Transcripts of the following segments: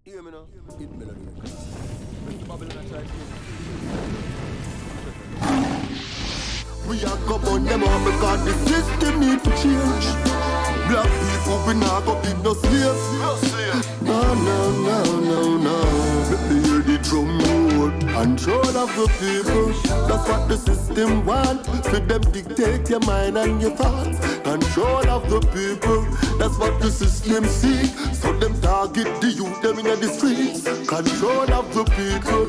Hear me now? Hit melody records. Mr. Babylon I try to we are go burn them up because the system need to change. Black people we not go be no slaves. No, no, no, no, no. Let me hear the drum roll. Control of the people. That's what the system want. For them dictate your mind and your thoughts. Control of the people. That's what the system seek. So them target the youth them in the streets. Control of the people.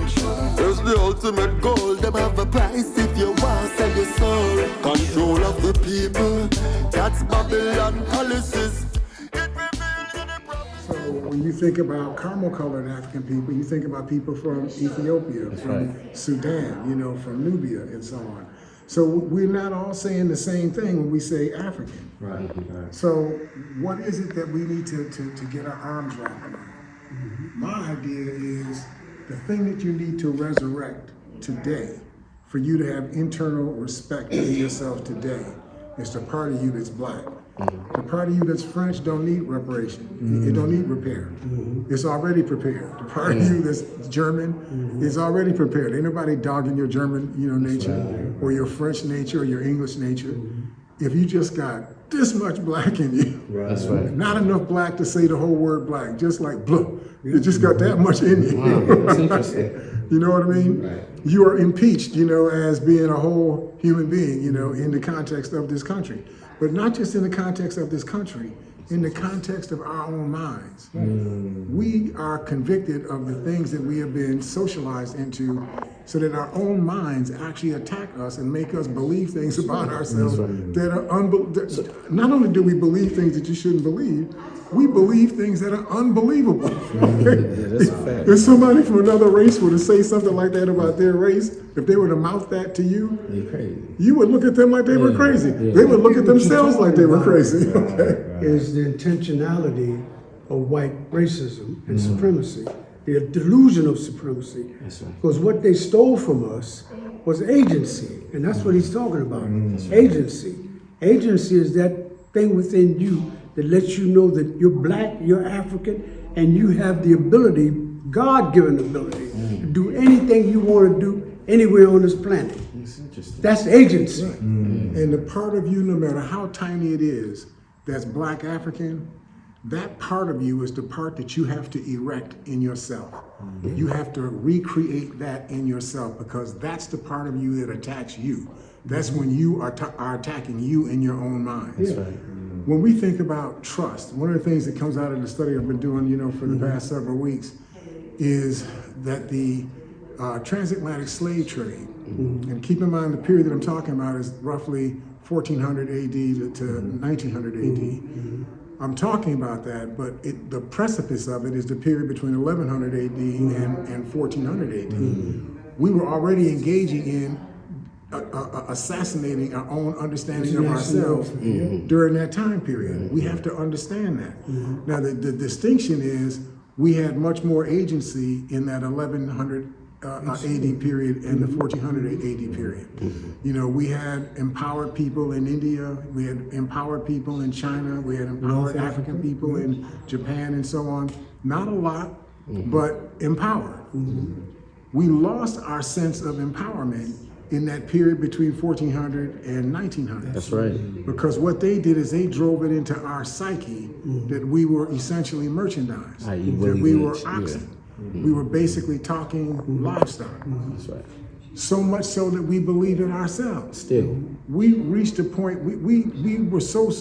There's the ultimate goal. Them have a price if you want sell your soul. Control of the people. That's Babylon policies. So when you think about caramel-colored African people, you think about people from Ethiopia, from Sudan, from Nubia and so on. So we're not all saying the same thing when we say African. Right. So what is it that we need to get our arms wrapped around? My idea is the thing that you need to resurrect today for you to have internal respect in yourself today is the part of you that's black. The part of you that's French don't need reparation. It don't need repair. It's already prepared. The part of you that's German is already prepared. Ain't nobody dogging your German, nature or your French nature or your English nature. If you just got this much black in you, That's right. not enough black to say the whole word black, just like blue. You just got that much in you. Wow, that's interesting. You know what I mean? Right. You are impeached, as being a whole human being, in the context of this country. But not just in the context of this country, in the context of our own minds. We are convicted of the things that we have been socialized into so that our own minds actually attack us and make us believe things about ourselves that are not only do we believe things that you shouldn't believe, we believe things that are unbelievable. That's a fact. If somebody from another race were to say something like that about their race, if they were to mouth that to you, You're crazy. you would look at them like they were crazy. They would look at themselves like they were crazy. Is the intentionality of white racism and supremacy, the delusion of supremacy. Because what they stole from us was agency, and that's what he's talking about. Agency. Agency is that thing within you that lets you know that you're black, you're African, and you have the ability, God-given ability, to do anything you want to do anywhere on this planet. That's agency. And the part of you, no matter how tiny it is, that's black African, that part of you is the part that you have to erect in yourself. You have to recreate that in yourself because that's the part of you that attacks you. That's when you are attacking you in your own mind. When we think about trust, one of the things that comes out of the study I've been doing, for the past several weeks, is that the transatlantic slave trade, and keep in mind the period that I'm talking about is roughly 1400 AD to 1900 AD. I'm talking about that, but the precipice of it is the period between 1100 AD and 1400 AD. We were already engaging in assassinating our own understanding of ourselves during that time period. We have to understand that. Now, the distinction is we had much more agency in that 1100 AD period and the 1400 AD period. We had empowered people in India, we had empowered people in China, we had empowered African people in Japan and so on. Not a lot, but empowered. We lost our sense of empowerment in that period between 1400 and 1900. That's right. Because what they did is they drove it into our psyche that we were essentially merchandise, that we were oxen. We were basically talking livestock. That's right. So much so that we believe in ourselves. Still. We reached a point, we were so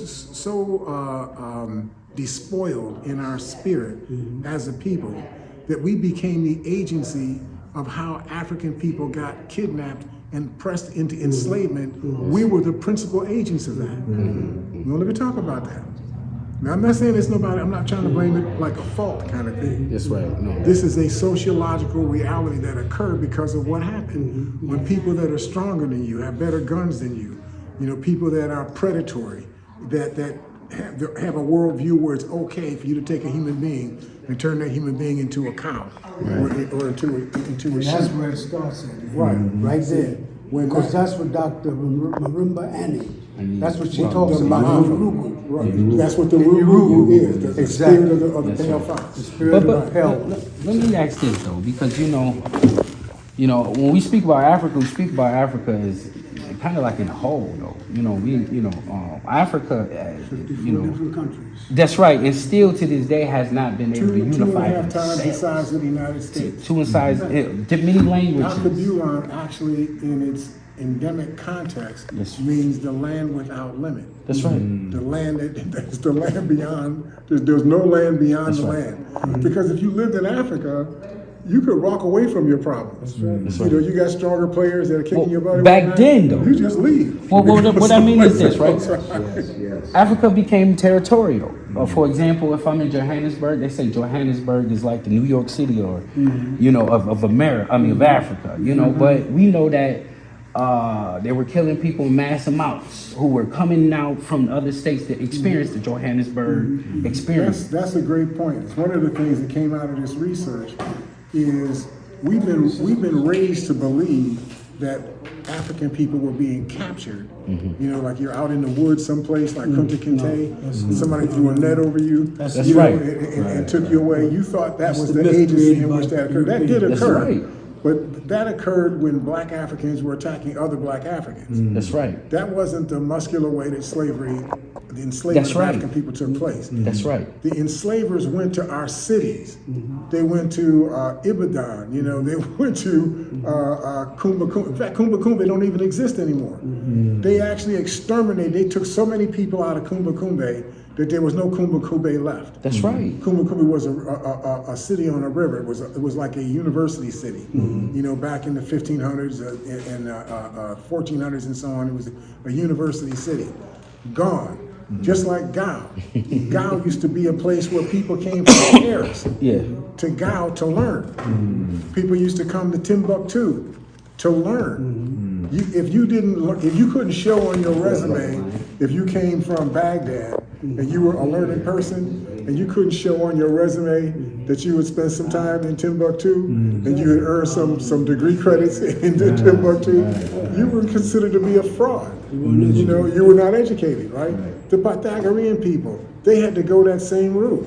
despoiled in our spirit as a people that we became the agency of how African people got kidnapped and pressed into enslavement. We were the principal agents of that. Well, let me talk about that. Now, I'm not saying there's nobody, I'm not trying to blame it like a fault kind of thing. That's right. No. This is a sociological reality that occurred because of what happened. When people that are stronger than you, have better guns than you, people that are predatory, that have a worldview where it's okay for you to take a human being and turn that human being into a cow or into a sheep. That's where it starts at. Right there. Because that's what Dr. Marimba Annie, that's what she talks about. Right. That's what the Rugu is. The spirit of the pale fox. The spirit But of hell. let me ask this though, because when we speak about Africa, we speak about Africa as kind of like in a whole though. Africa, different countries. that's right, and still to this day has not been able to Two and a unify half times the themselves. size of the United States. Two in size, many languages. Alkebulan actually, in its endemic context, Yes. means the land without limit. That's right. The land that's the land beyond. There's no land beyond the land. Because if you lived in Africa, you could walk away from your problems. You got stronger players that are kicking your butt. Back then, though. you just leave. Well, what I mean is this, right? Yes. Africa became territorial. For example, if I'm in Johannesburg, they say Johannesburg is like the New York City or, of America. I mean, of Africa. But we know that they were killing people in mass amounts who were coming out from other states to experience the Johannesburg experience. That's a great point. It's one of the things that came out of this research is we've been raised to believe that African people were being captured. Like you're out in the woods someplace like Kunta Kinte, and somebody threw a net over you. That's right. And took you away. You thought that was the agency in which that occurred. That did That's occur. right. But that occurred when black Africans were attacking other black Africans. That's right. That wasn't the muscular way that the enslavement That's of right. African people took place. That's right. The enslavers went to our cities. They went to Ibadan. They went to Kumba Kumba. In fact, Kumba Kumba don't even exist anymore. They actually exterminated. They took so many people out of Kumba Kumba that there was no Kumba Kumba left. That's right. Kumba Kumba was a city on a river. It was like a university city. Back in the 1500s and 1400s and so on, it was a university city. Gone. Just like Gao. Gao used to be a place where people came from Paris to Gao to learn. People used to come to Timbuktu to learn. If you couldn't show on your resume if you came from Baghdad and you were a learned person, and you couldn't show on your resume that you would spend some time in Timbuktu and you had earned some degree credits in Timbuktu, you were considered to be a fraud. You were not educated, right? The Pythagorean people, they had to go that same route.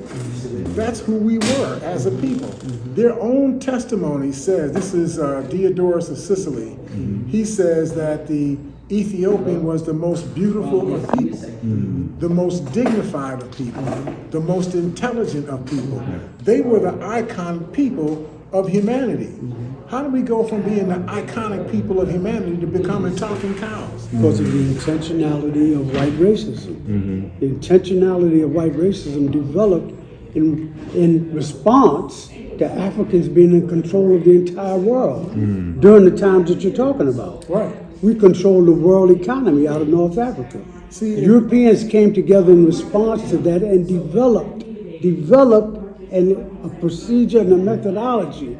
That's who we were as a people. Their own testimony says, this is Diodorus of Sicily, he says that the Ethiopian was the most beautiful of people, the most dignified of people, the most intelligent of people. They were the icon people of humanity. How do we go from being the iconic people of humanity to becoming talking cows? Because of the intentionality of white racism. The intentionality of white racism developed in response to Africans being in control of the entire world during the times that you're talking about. Right. We control the world economy out of North Africa. See, Europeans came together in response to that and developed a procedure and a methodology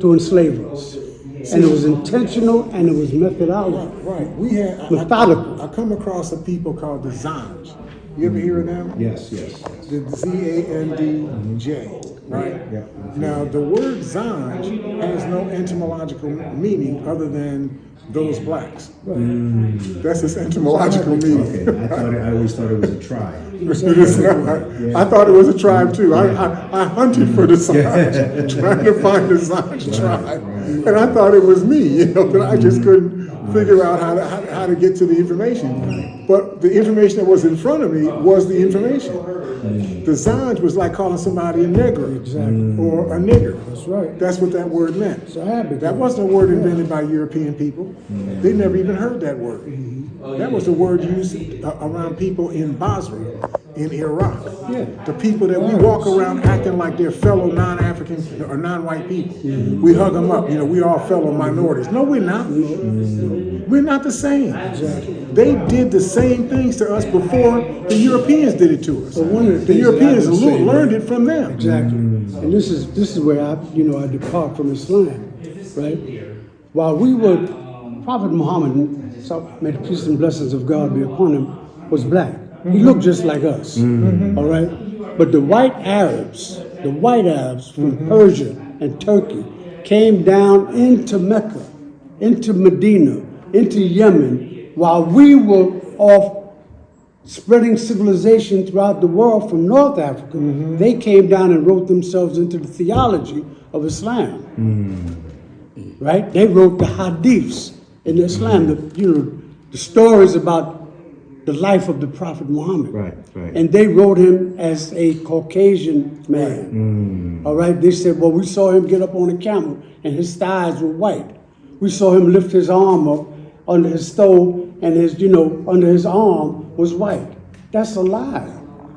to enslave us. And it was intentional and it was methodology. Right. We had Methodical. I come across a people called the Zanj. You ever hear of them? Yes. The Zandj, right? Yeah. Now the word Zanj has no etymological meaning other than those blacks. That's its etymological meaning. Okay, I always thought it was a tribe. I thought it was a tribe too. I hunted for the Zanj, trying to find the Zanj tribe, and I thought it was me, but I just couldn't figure out how to get to the information. But the information that was in front of me was the information. The Zanj was like calling somebody a negro or a nigger. That's right. That's what that word meant. It's a habit. That wasn't a word invented by European people. They never even heard that word. That was a word used around people in Basra, in Iraq. Yeah. The people that we walk around acting like they're fellow non-African or non-white people. We hug them up, we all fellow minorities. No, we're not. We're not the same. They did the same things to us before the Europeans did it to us. But one of the The things Europeans that I would say learned it from them. Exactly. And this is where I depart from Islam, right? While we were, Prophet Muhammad, may the peace and blessings of God be upon him, was black. He looked just like us, all right? But the white Arabs from Persia and Turkey came down into Mecca, into Medina, into Yemen, while we were off spreading civilization throughout the world from North Africa, they came down and wrote themselves into the theology of Islam. Right? They wrote the hadiths in Islam, the stories about the life of the Prophet Muhammad. Right. And they wrote him as a Caucasian man. All right? They said, well, we saw him get up on a camel and his thighs were white. We saw him lift his arm up under his stove and his, under his arm was white. That's a lie.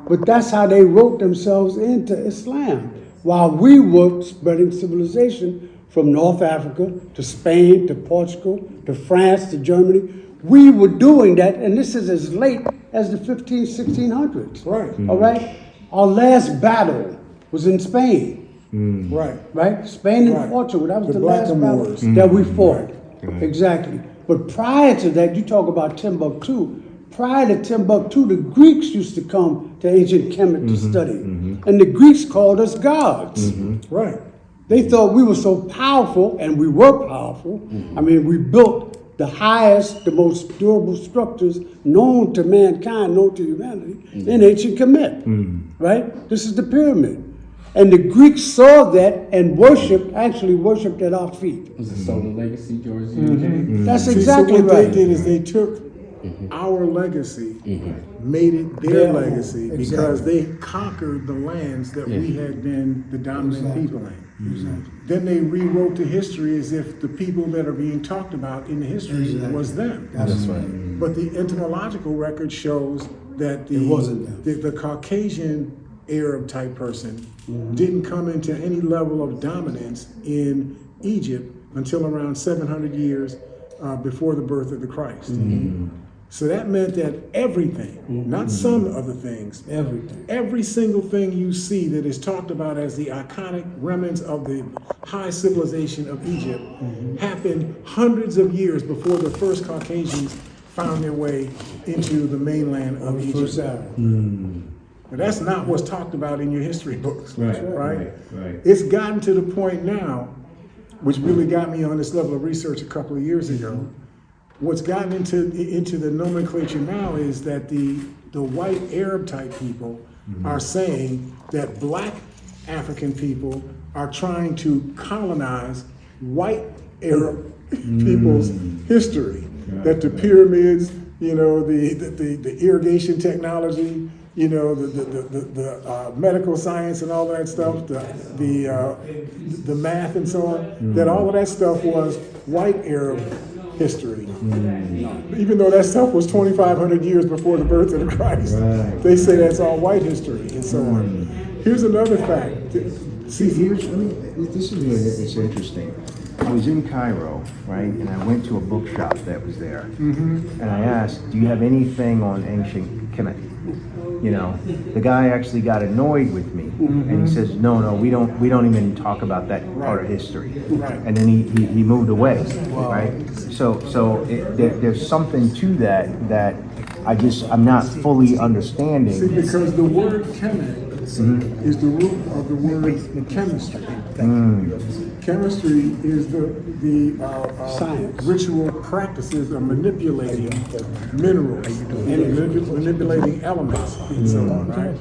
But that's how they wrote themselves into Islam. While we were spreading civilization from North Africa to Spain to Portugal to France to Germany, we were doing that, and this is as late as the 1600s. Right. All right? Our last battle was in Spain. Right? Spain and Right. Portugal. That was the Black last battle Moors. that we fought. Exactly. But prior to that, you talk about Timbuktu. Prior to Timbuktu, the Greeks used to come to ancient Kemet to study. And the Greeks called us gods. Right. They thought we were so powerful, and we were powerful. I mean, we built the highest, the most durable structures known to mankind, known to humanity, in ancient Kemet. Right? This is the pyramid. And the Greeks saw that and actually worshipped at our feet. Was it Solar Legacy, George? Mm-hmm. That's See, exactly so what right. they did is they took our legacy, made it their legacy, because they conquered the lands that we had been the dominant people in. Then they rewrote the history as if the people that are being talked about in the history was them. That's right. But the etymological record shows that It wasn't them. the Caucasian Arab type person didn't come into any level of dominance in Egypt until around 700 years before the birth of the Christ. So that meant that everything, not some of the things, every single thing you see that is talked about as the iconic remnants of the high civilization of Egypt happened hundreds of years before the first Caucasians found their way into the mainland of Egypt. But that's not what's talked about in your history books, right? It's gotten to the point now, which really got me on this level of research a couple of years ago. What's gotten into the nomenclature now is that the white Arab type people are saying that black African people are trying to colonize white Arab people's history. That the pyramids, the irrigation technology, the medical science and all that stuff, the math and so on, that all of that stuff was white Arab history. Even though that stuff was 2,500 years before the birth of the Christ, they say that's all white history and so on. Here's another fact. This is really, it's interesting. I was in Cairo, right, and I went to a bookshop that was there, and I asked, "Do you have anything on ancient Kemet?" The guy actually got annoyed with me, and he says, "No, we don't even talk about that part of history." And then he moved away, right? So there's something to that I'm not fully understanding. See, because the word Kemet is the root of the word chemistry. Chemistry is the science, ritual practices of manipulating minerals and manipulating elements and so on, right?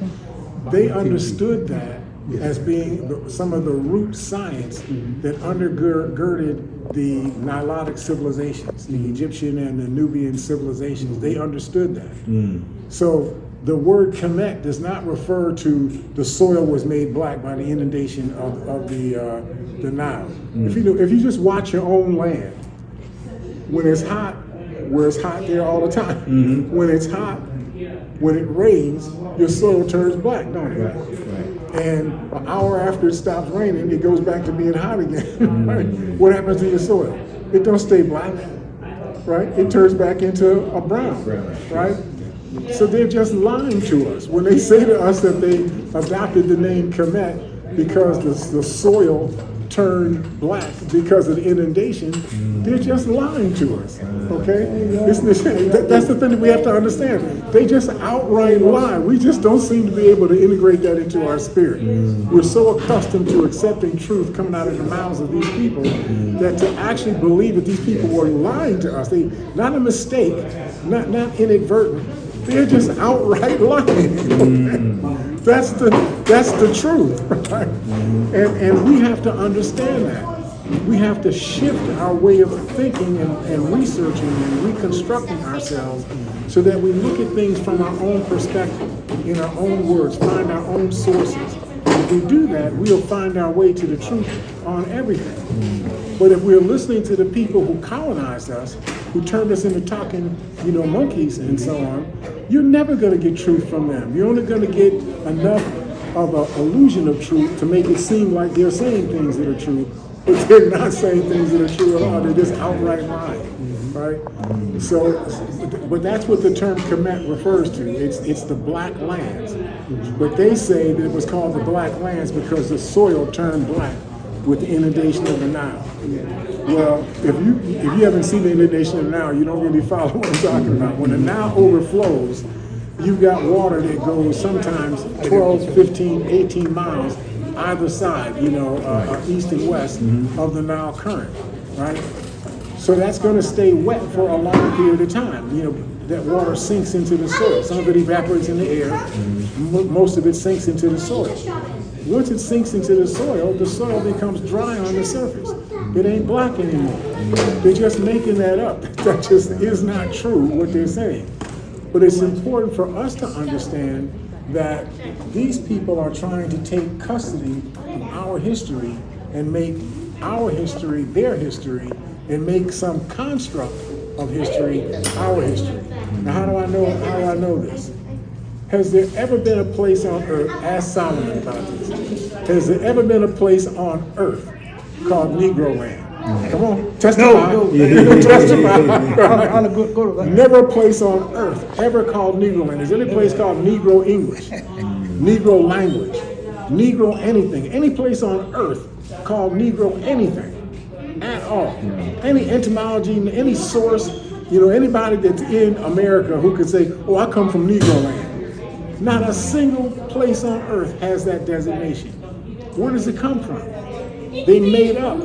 They understood that as being some of the root science that undergirded the Nilotic civilizations, the Egyptian and the Nubian civilizations. They understood that. So the word Kemet does not refer to the soil was made black by the inundation of the Nile. If you just watch your own land, when it's hot, where it's hot there all the time. When it's hot, when it rains, your soil turns black, don't it? And an hour after it stops raining, it goes back to being hot again. Right? What happens to your soil? It don't stay black, right? It turns back into a brown, right? So they're just lying to us when they say to us that they adopted the name Kemet because the soil turned black because of the inundation. They're just lying to us, okay? That's the thing that we have to understand. They just outright lie. We just don't seem to be able to integrate that into our spirit. We're so accustomed to accepting truth coming out of the mouths of these people that to actually believe that these people were lying to us, not a mistake, not inadvertent. They're just outright lying. That's the truth, right? And we have to understand that. We have to shift our way of thinking and researching and reconstructing ourselves so that we look at things from our own perspective, in our own words, find our own sources. If we do that, we'll find our way to the truth on everything. But if we're listening to the people who colonized us, who turned us into talking, monkeys and so on, you're never going to get truth from them. You're only going to get enough of an illusion of truth to make it seem like they're saying things that are true, but they're not saying things that are true at all. They're just outright lying, right? So, but that's what the term Kemet refers to. It's the black lands. But they say that it was called the black lands because the soil turned black with the inundation of the Nile. Well, if you haven't seen the inundation of the Nile, you don't really follow what I'm talking about. When the Nile overflows, you've got water that goes sometimes 12, 15, 18 miles either side, east and west of the Nile current, right? So that's going to stay wet for a long period of time. That water sinks into the soil. Some of it evaporates in the air. Most of it sinks into the soil. Once it sinks into the soil becomes dry on the surface. It ain't black anymore. They're just making that up. That just is not true, what they're saying. But it's important for us to understand that these people are trying to take custody of our history and make our history their history and make some construct of history our history. Now, how do I know this? Has there ever been a place on earth, ask Solomon about this, has there ever been a place on earth called Negro Land? Come on, testify. No. Testify. Never a place on earth ever called Negro Land. Is there any place called Negro English, Negro language, Negro anything? Any place on earth called Negro anything at all? Any etymology, any source, anybody that's in America who could say, "Oh, I come from Negro Land." Not a single place on earth has that designation. Where does it come from? They made up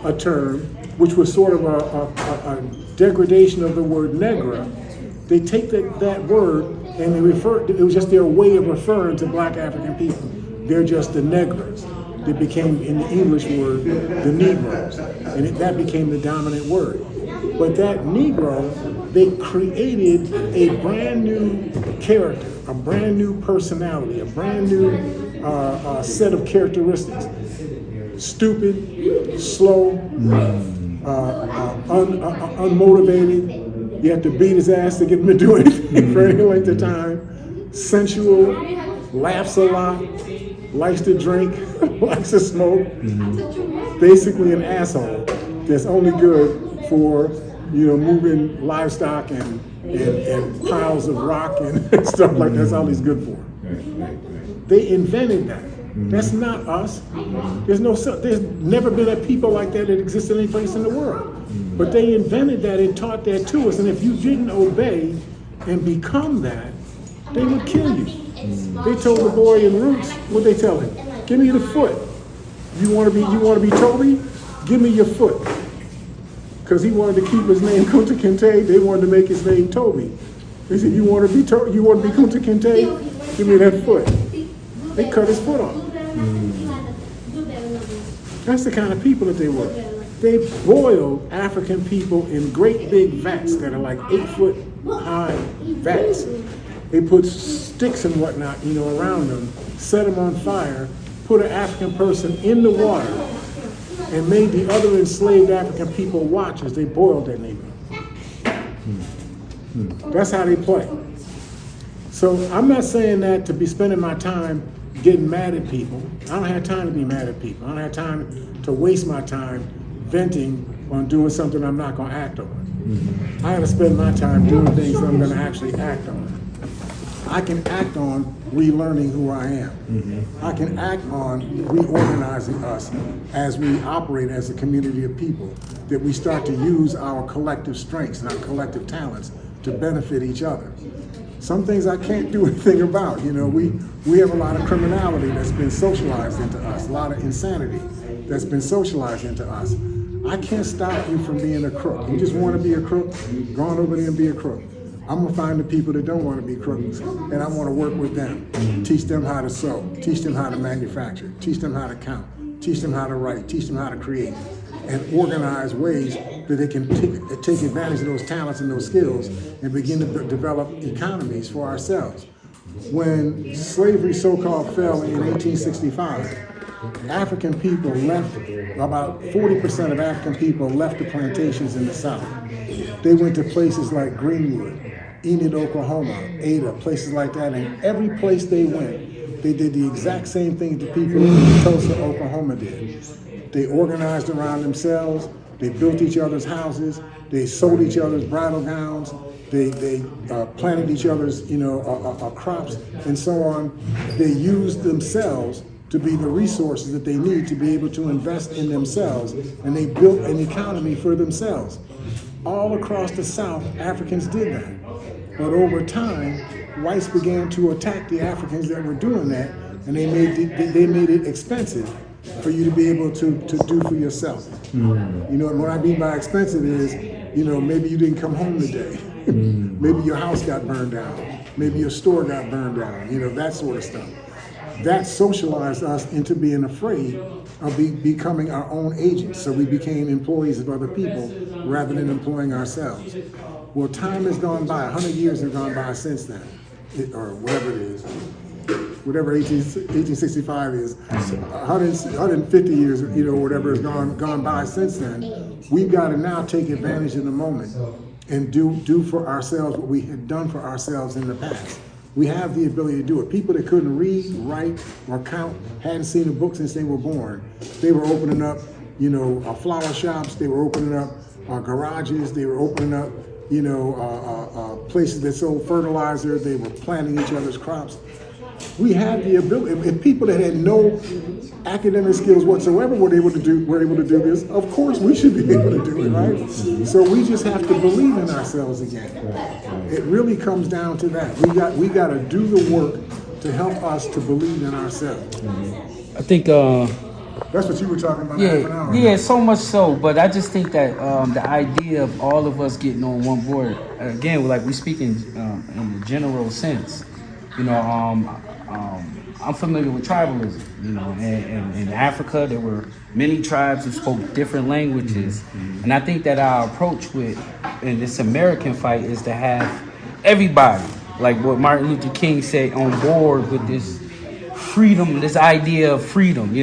a term which was sort of a degradation of the word negra. They take that word and it was just their way of referring to black African people. They're just the negros. They became, in the English word, the Negroes. And that became the dominant word. But that Negro, they created a brand new character, a brand new personality, a brand new set of characteristics. Stupid, slow, unmotivated. You have to beat his ass to get him to do anything for any length of time. Sensual, laughs a lot, likes to drink, likes to smoke. Basically an asshole that's only good for moving livestock and piles of rock and stuff like that. That's all he's good for. They invented that. That's not us. There's never been a people like that exists any place in the world. But they invented that and taught that to us. And if you didn't obey and become that, they would kill you. They told the boy in Roots, what they tell him? Give me the foot. You want to be Toby? Give me your foot. Because he wanted to keep his name Kunta Kinte. They wanted to make his name Toby. They said, you want to be Kunta Kinte? Give me that foot. They cut his foot off. That's the kind of people that they were. They boiled African people in great big vats that are like 8-foot high vats. They put sticks and whatnot, around them, set them on fire, put an African person in the water, and made the other enslaved African people watch as they boiled that nigga. That's how they play. So I'm not saying that to be spending my time getting mad at people. I don't have time to be mad at people. I don't have time to waste my time venting on doing something I'm not going to act on. I got to spend my time doing things I'm going to actually act on. I can act on relearning who I am. I can act on reorganizing us as we operate as a community of people, that we start to use our collective strengths and our collective talents to benefit each other. Some things I can't do anything about. We have a lot of criminality that's been socialized into us, a lot of insanity that's been socialized into us. I can't stop you from being a crook. You just want to be a crook, go on over there and be a crook. I'm gonna find the people that don't want to be crooks, and I want to work with them. Teach them how to sew, teach them how to manufacture, teach them how to count, teach them how to write, teach them how to create, and organize ways that they can take advantage of those talents and those skills and begin to develop economies for ourselves. When slavery so-called fell in 1865, African people left, about 40% of African people left the plantations in the South. They went to places like Greenwood, Enid, Oklahoma, Ada, places like that, and every place they went, they did the exact same thing the people in Tulsa, Oklahoma did. They organized around themselves, they built each other's houses, they sewed each other's bridal gowns, they planted each other's crops and so on. They used themselves to be the resources that they need to be able to invest in themselves, and they built an economy for themselves. All across the South, Africans did that. But over time, whites began to attack the Africans that were doing that, and they made it expensive for you to be able to do for yourself. You know, and what I mean by expensive is, maybe you didn't come home today. Maybe your house got burned down. Maybe your store got burned down, that sort of stuff. That socialized us into being afraid of becoming our own agents. So we became employees of other people rather than employing ourselves. Well, time has gone by, 100 years have gone by since then, or whatever it is. Whatever 1865 is, 150 years, whatever has gone by since then. We've got to now take advantage of the moment and do for ourselves what we had done for ourselves in the past. We have the ability to do it. People that couldn't read, write, or count, hadn't seen a book since they were born. They were opening up, flower shops. They were opening up garages. They were opening up, places that sold fertilizer. They were planting each other's crops. We had the ability. If people that had no academic skills whatsoever were able to do this, of course we should be able to do it, right? So we just have to believe in ourselves again. It really comes down to that. We got to do the work to help us to believe in ourselves. I think that's what you were talking about half an hour ago. Yeah, so much so. But I just think that the idea of all of us getting on one board, again, like we speak in the general sense. I'm familiar with tribalism. And in Africa there were many tribes who spoke different languages, and I think that our approach in this American fight is to have everybody, like what Martin Luther King said, on board with this freedom, this idea of freedom.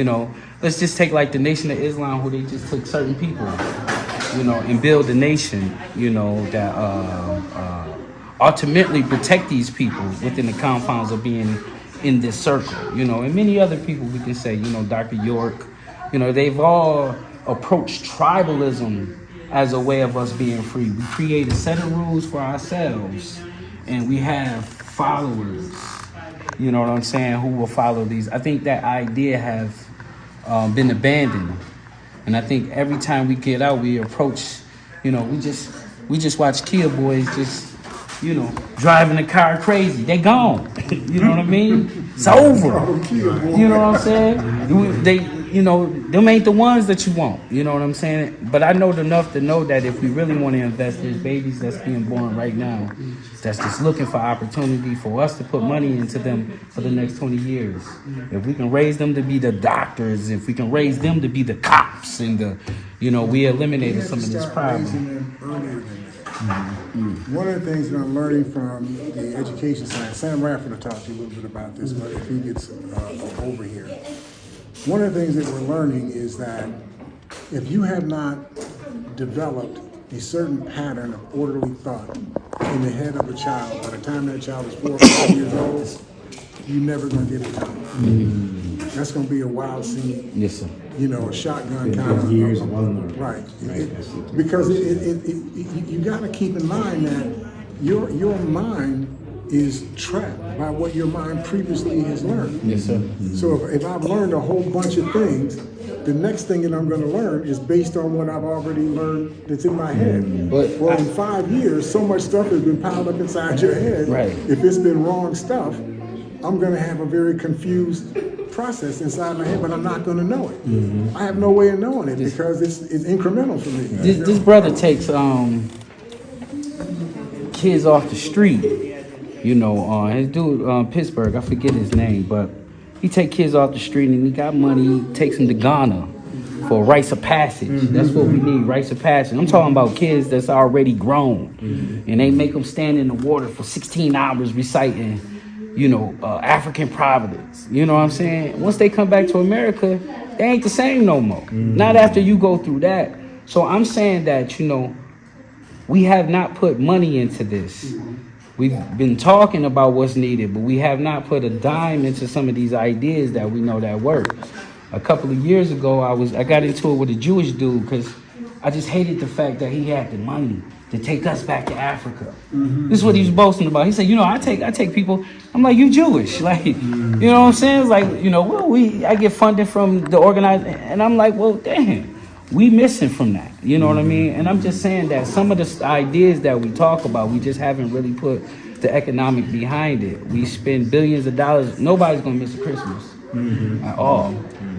Let's just take like the Nation of Islam, who they just took certain people, and build a nation, that ultimately protect these people within the confines of being in this circle, and many other people we can say, Dr. York, they've all approached tribalism as a way of us being free. We create a set of rules for ourselves, and we have followers, you know what I'm saying, who will follow these. I think that idea have been abandoned, and I think every time we get out, we approach, we just watch Kia boys just driving the car crazy. They gone. You know what I mean? It's over. You know what I'm saying? Them ain't the ones that you want. You know what I'm saying? But I know enough to know that if we really want to invest, there's babies that's being born right now that's just looking for opportunity for us to put money into them for the next 20 years. If we can raise them to be the doctors, if we can raise them to be the cops, and we eliminated some of this problem. One of the things that I'm learning from the education side, Sam Radford will talk to you a little bit about this, but if he gets over here. One of the things that we're learning is that if you have not developed a certain pattern of orderly thought in the head of a child, by the time that child is 4 or 5 years old, you're never going to get it done. That's going to be a wild scene. Yes, sir. A shotgun kind of years of right. Because you got to keep in mind that your mind is trapped by what your mind previously has learned. Yes, sir. So if I've learned a whole bunch of things, the next thing that I'm going to learn is based on what I've already learned that's in my head. In 5 years, so much stuff has been piled up inside your head. Right. If it's been wrong stuff, I'm going to have a very confused process inside my head, but I'm not going to know it. I have no way of knowing it because it's incremental for me. This brother takes kids off the street. You know, his dude, Pittsburgh, I forget his name, but he take kids off the street and he got money. He takes them to Ghana for rites of passage. That's what we need, rites of passage. I'm talking about kids that's already grown, and they make them stand in the water for 16 hours reciting, you know, African Providence. You know what I'm saying? Once they come back to America, they ain't the same no more. Not after you go through that. So I'm saying that, you know, we have not put money into this. We've been talking about what's needed, but we have not put a dime into some of these ideas that we know that work. A couple of years ago, I got into it with a Jewish dude because I just hated the fact that he had the money to take us back to Africa. This is what he was boasting about. He said, you know, I take people. I'm like, you Jewish, like, you know what I'm saying? It's like, you know, well, I get funding from the organized, and I'm like, well, damn. We missing from that, you know what I mean? And I'm just saying that some of the ideas that we talk about, we just haven't really put the economic behind it. We spend billions of dollars. Nobody's gonna miss a Christmas at all.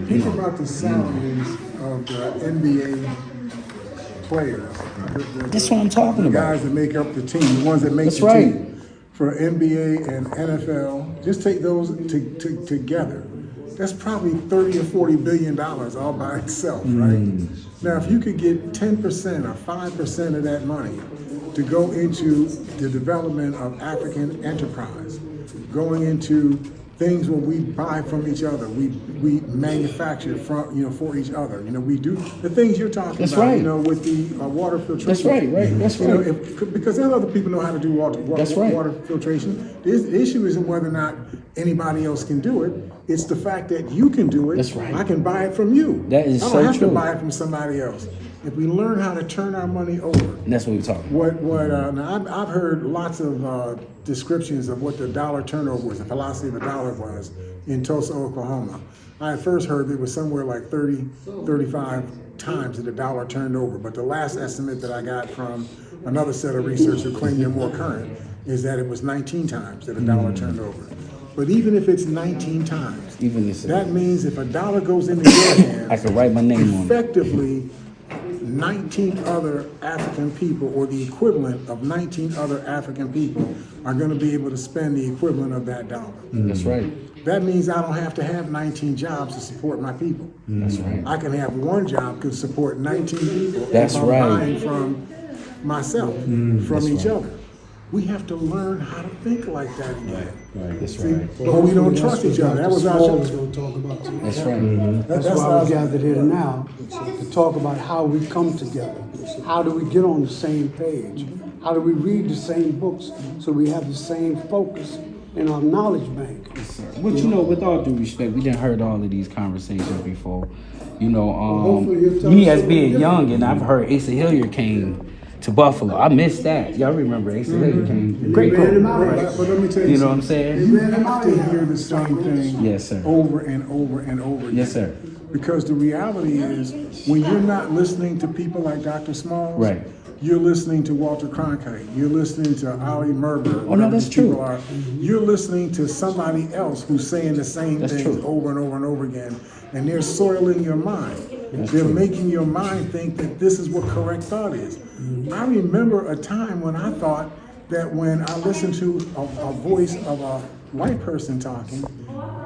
Think about the salaries of the NBA players. That's what I'm talking The about. guys that make up the team, the ones that make That's the right. team. For NBA and NFL, just take those together. That's probably 30 or 40 billion dollars all by itself, right? Now, if you could get 10% or 5% of that money to go into the development of African enterprise, going into things where we buy from each other, we manufacture from, you know, for each other. You know, we do the things you're talking That's about. right. You know, with the water filtration. That's right. That's You know, right. because other people know how to do That's right. water filtration. The issue isn't whether or not anybody else can do it. It's the fact that you can do it. That's right. I can buy it from you. That is I don't so have true. to buy it from somebody else. If we learn how to turn our money over, And that's what we're talking about. now I've heard lots of descriptions of what the dollar turnover was, the philosophy of the dollar was in Tulsa, Oklahoma. I had first heard it was somewhere like 30, 35 times that the dollar turned over. But the last estimate that I got from another set of researchers who claim they're more current is that it was 19 times that a dollar turned over. But even if it's 19 times, that means if a dollar goes into your hands, I can write my name on it. effectively 19 other African people, or the equivalent of 19 other African people, are going to be able to spend the equivalent of that dollar. That's right. That means I don't have to have 19 jobs to support my people. That's right. I can have one job to support 19 people. That's if I'm right. buying from myself, from each other. We have to learn how to think like that again. That's See, right. but we don't trust each other. That was our Small is show. going to talk about too. That's right. That's why we gathered here now to talk about how we come together. How do we get on the same page? How do we read the same books so we have the same focus in our knowledge bank? But you know, with all due respect, we done heard all of these conversations before. You know, hopefully you're telling me as something being different. young, and I've heard Asa Hilliard came to Buffalo. I missed that. Y'all remember Asa Hilliard came? Great ran him coach. out of But let me tell you, You know what I'm something. saying? You have to hear the same thing Yes, sir. over and over and over again. Yes, sir. Because the reality is, when you're not listening to people like Dr. Smalls, Right. you're listening to Walter Cronkite, you're listening to Ali Merber. Oh, no, that's these people true. are. You're listening to somebody else who's saying the same That's things true. over and over and over again, and they're soiling your mind. They're making your mind think that this is what correct thought is. I remember a time when I thought that when I listened to a voice of a white person talking,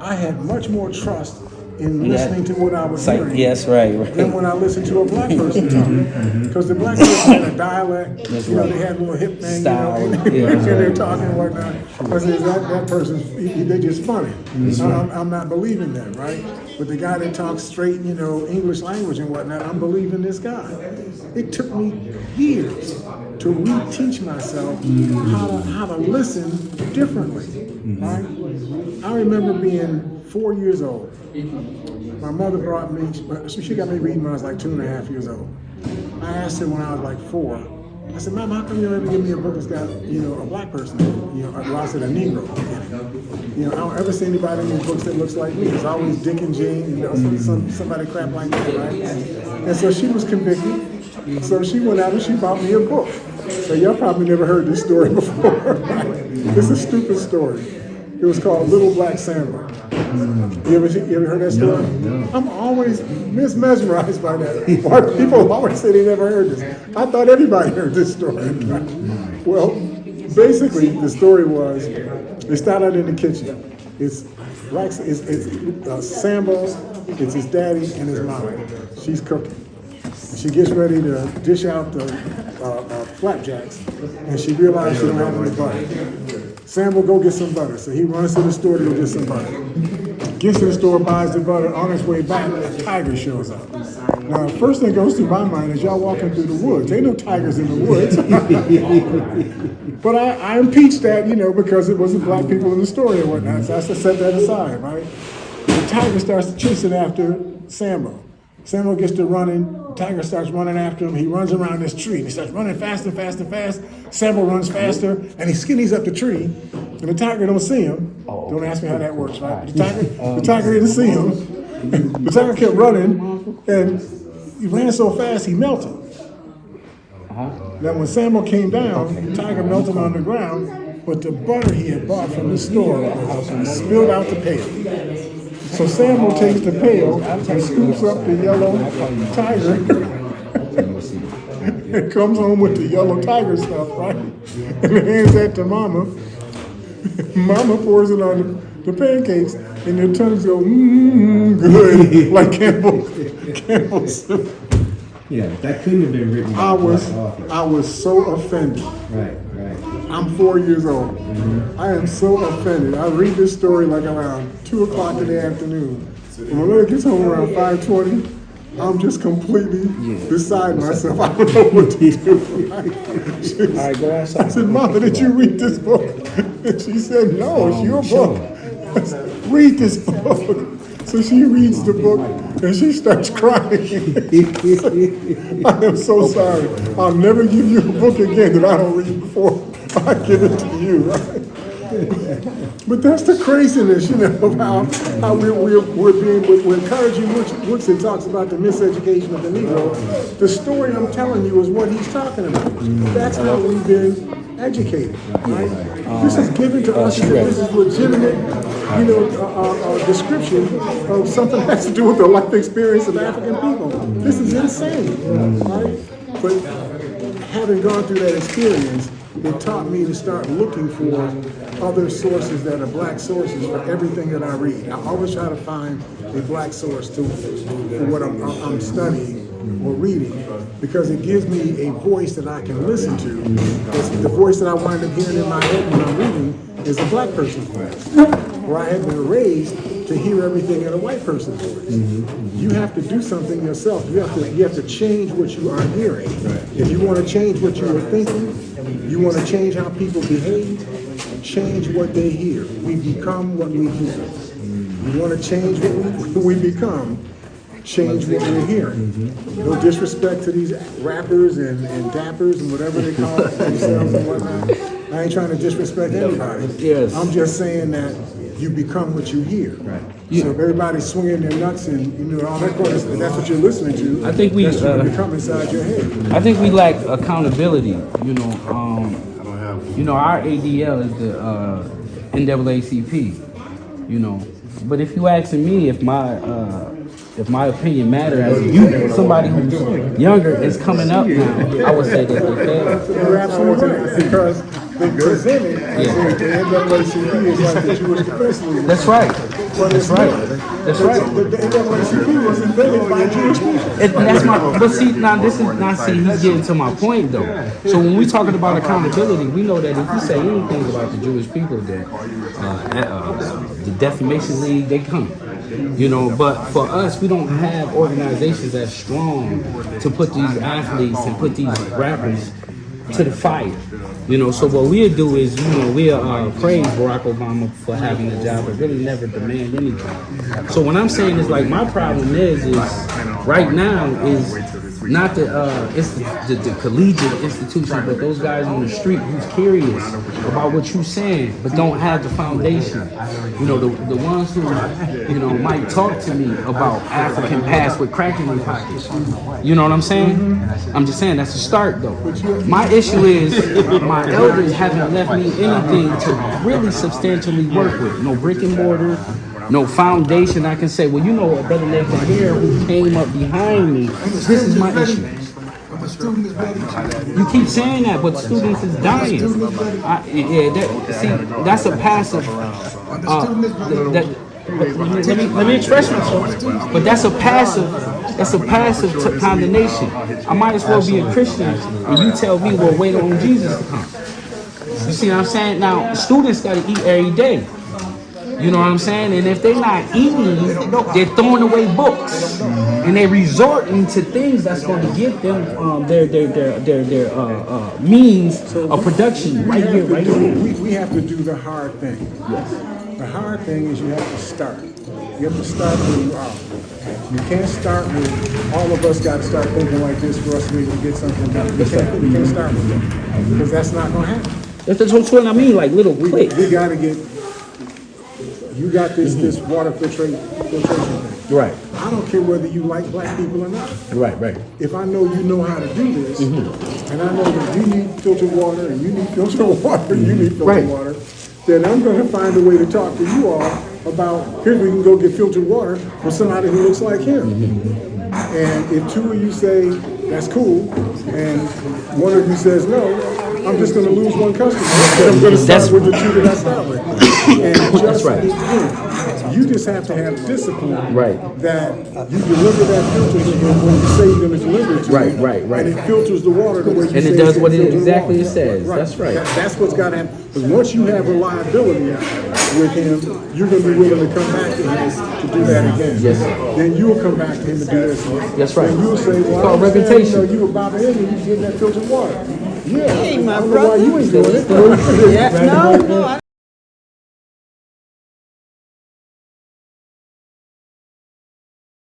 I had much more trust in listening to what I was hearing Yes, right. than when I listened to a black person talking. Because the black person had a dialect, That's you know, right. they had a little hip thing, Style, you know, yeah. and they're talking and whatnot. I said, that person's, they're just funny. I'm not believing them, right? But the guy that talks straight, you know, English language and whatnot, I'm believing this guy. It took me years to reteach myself how to listen differently, right? I remember being 4 years old. My mother brought me, she got me reading when I was like 2.5 years old. I asked her when I was like 4, I said, Mom, how come you never give me a book that's got, you know, a black person in it? You know, well, I said a Negro in it. You know, I don't ever see anybody in these books that looks like me. It's always Dick and Jane, you know, somebody crap like that, right? And so she was convicted. So she went out and she bought me a book. So y'all probably never heard this story before, right? It's a stupid story. It was called Little Black Sandra. You ever heard that story? No. I'm always mesmerized by that. People always say they never heard this. I thought everybody heard this story. Well, basically, the story was, they start out in the kitchen. It's Sambo, it's his daddy and his mama. She's cooking. She gets ready to dish out the flapjacks, and she realizes she don't have any butter. Sam will go get some butter, so he runs to the store to go get some butter. Gets to the store, buys the butter. On his way back, a tiger shows up. Now, the first thing goes through my mind is y'all walking through the woods. Ain't no tigers in the woods. But I impeached that, because it wasn't black people in the story and whatnot. So I set that aside, right? The tiger starts chasing after Sambo. Sambo gets to running. The tiger starts running after him. He runs around this tree. He starts running faster, faster, fast. Sambo runs faster, and he skinnies up the tree. And the tiger don't see him. Don't ask me how that works, right? The tiger didn't see him. The tiger kept running, and he ran so fast he melted. Now when Sambo came down, the tiger melted on the ground, but the butter he had bought from the store spilled out the pail. So Sambo takes the pail and scoops up the yellow tiger and comes home with the yellow tiger stuff, right? And hands that to Mama. Mama pours it on the pancakes, and their tongues go, good, like Campbell's soup. Yeah, that couldn't have been written. I was so offended. Right. I'm 4 years old. I am so offended. I read this story like around 2 o'clock in the afternoon. When my mother gets home around 5:20, I'm just completely beside myself. I don't know what to do. All right, go outside. I said, Mama, did you read this book? And she said, no, it's your book. I said, read this book. So she reads the book and she starts crying. I am so sorry. I'll never give you a book again that I don't read before I give it to you, right? But that's the craziness, of how we're encouraging Woodson talks about the miseducation of the Negro. The story I'm telling you is what he's talking about. That's how we've been educated, right? This is given to us as this is legitimate, description of something that has to do with the life experience of African people. This is insane, right? But having gone through that experience, it taught me to start looking for other sources that are black sources for everything that I read. I always try to find a black source for what I'm studying or reading, because it gives me a voice that I can listen to. Because the voice that I wind up hearing in my head when I'm reading is a black person's voice, where I have been raised to hear everything in a white person's voice. You have to do something yourself. You have to change what you are hearing. If you want to change what you are thinking, you want to change how people behave, change what they hear. We become what we hear. You want to change what we become, change what we're hearing. No disrespect to these rappers and dappers and whatever they call themselves and whatnot. I ain't trying to disrespect anybody. Yes. I'm just saying that you become what you hear. Right. So if everybody's swinging their nuts and all that kind of stuff, that's what you're listening to. I think that's what become inside your head. I think we lack accountability. Our ADL is the NAACP. But if you asking me if my opinion matter as a youth, somebody who's younger is coming up now, I would say that they fail. You're absolutely right, because they present it as if the NAACP is like the Jewish Defense League. That's right. That's right. That's right. The NAACP was invented by Jewish people. He's getting to my point though. So when we talking about accountability, we know that if you say anything about the Jewish people, that the Defamation League, they come. But for us, we don't have organizations that's strong to put these athletes and put these rappers to the fire. So what we'll do is, we'll praise Barack Obama for having a job, but really never demand anything. So what I'm saying is, like, my problem is right now is not the collegiate institution, but those guys on the street who's curious about what you're saying, but don't have the foundation. The ones who, might talk to me about African past with crack in their pockets. You know what I'm saying? I'm just saying that's a start, though. My issue is my elders haven't left me anything to really substantially work with. No brick and mortar. No foundation. I can say, well, a brother left here who came up behind me. This is my issue. The student is ready to. You keep saying that, but students is dying. That's a passive. Let me express myself. But that's a passive. That's a passive condemnation. I might as well be a Christian, and you tell me, well, wait on Jesus to come. You see what I'm saying? Now, students got to eat every day. You know what I'm saying? And if they're not eating, they're throwing away books, and they're resorting to things that's going to give them their means of production right here, right here. We have to do the hard thing. Yes. The hard thing is you have to start. You have to start where you are. You can't start with all of us got to start thinking like this for us to be able to get something done. We can't start with that because that's not going to happen. That's what I mean, like little clicks. We got to get. You got this water filtration thing. Right. I don't care whether you like black people or not. Right. If I know you know how to do this, and I know that you need filtered water, and you need filtered water, and you need filtered water, then I'm going to find a way to talk to you all about, here we can go get filtered water for somebody who looks like him. And if two of you say, that's cool, and one of you says no, I'm just going to lose one customer. I'm going to start with the two that I start with. And just, you just have to have discipline that you deliver that filter to him when you say you're going to deliver it to him. Right. And it filters the water the way you say and it does what it exactly it says. That's right. That's what's got to happen. Because once you have reliability with him, you're going to be willing to come back to him to do that again. Yes. Then you'll come back to him to do this. That's right. And you'll say, well, it's called reputation. You were Bob Head and you getting that filtered water. Yeah. Hey, my I don't know brother. why you ain't doing it. Yeah, no.